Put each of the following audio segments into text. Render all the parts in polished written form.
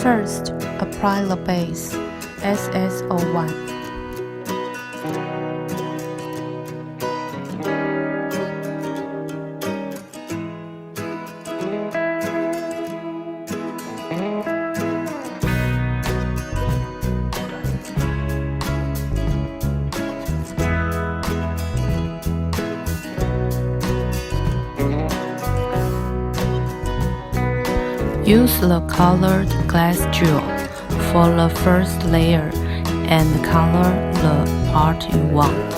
First, apply the base, SS01. Use the colored glass jewel for the first layer and color the part you want.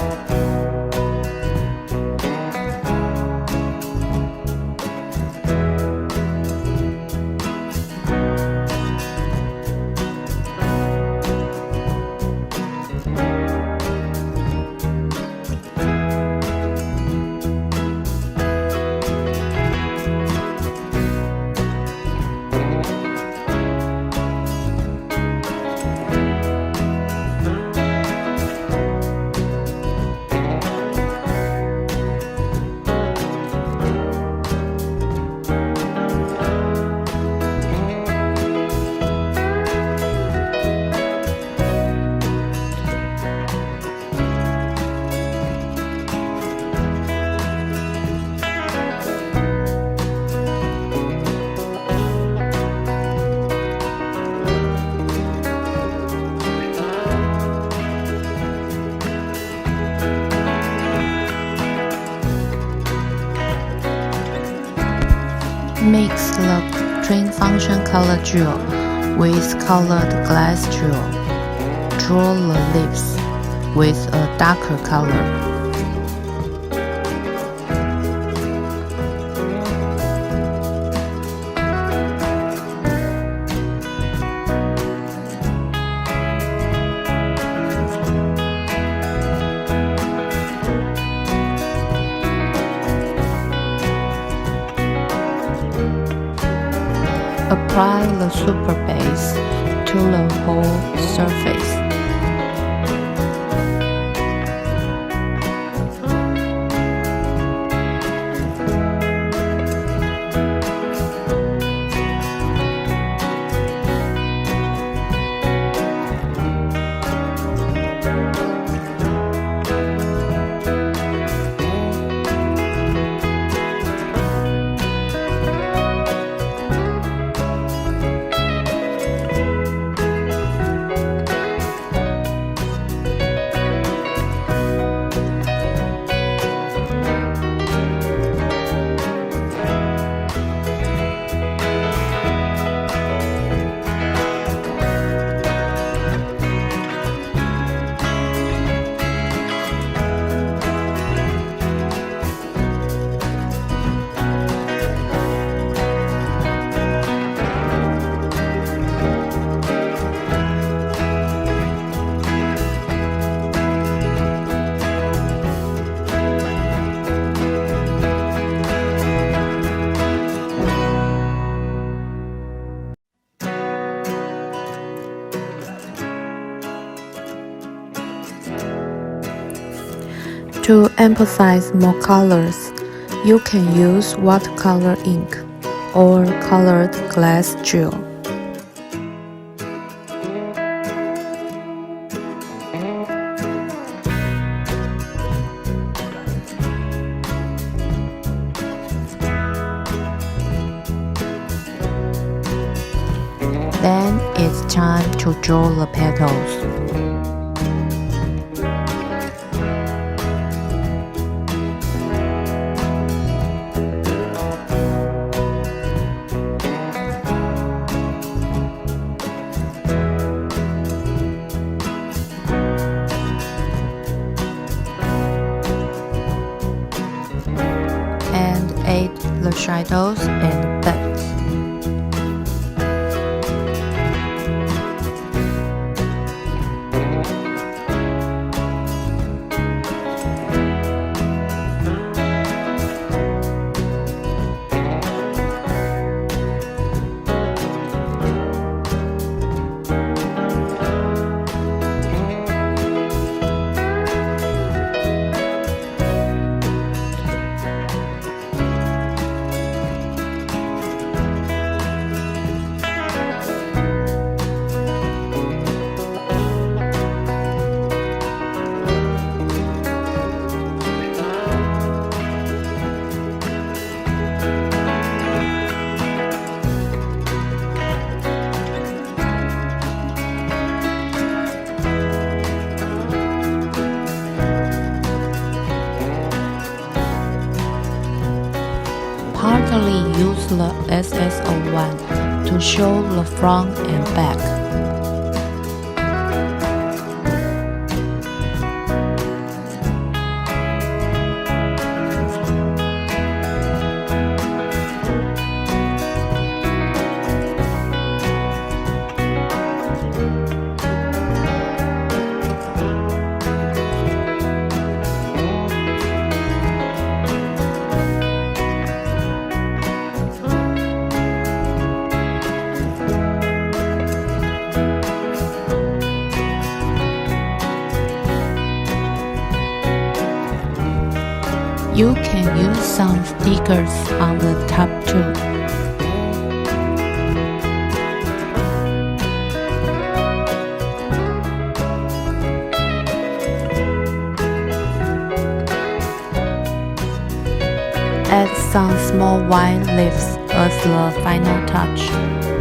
Mix the twin function color jewel with colored glass jewel. Draw the lips with a darker color. Apply the super base to the whole surface. To emphasize more colors, you can use watercolor ink or colored glass jewel. Then it's time to draw the petals. And add the shadows and beds. Simply use the SS01 to show the front and back. You can use some stickers on the top too. Add some small white leaves as the final touch.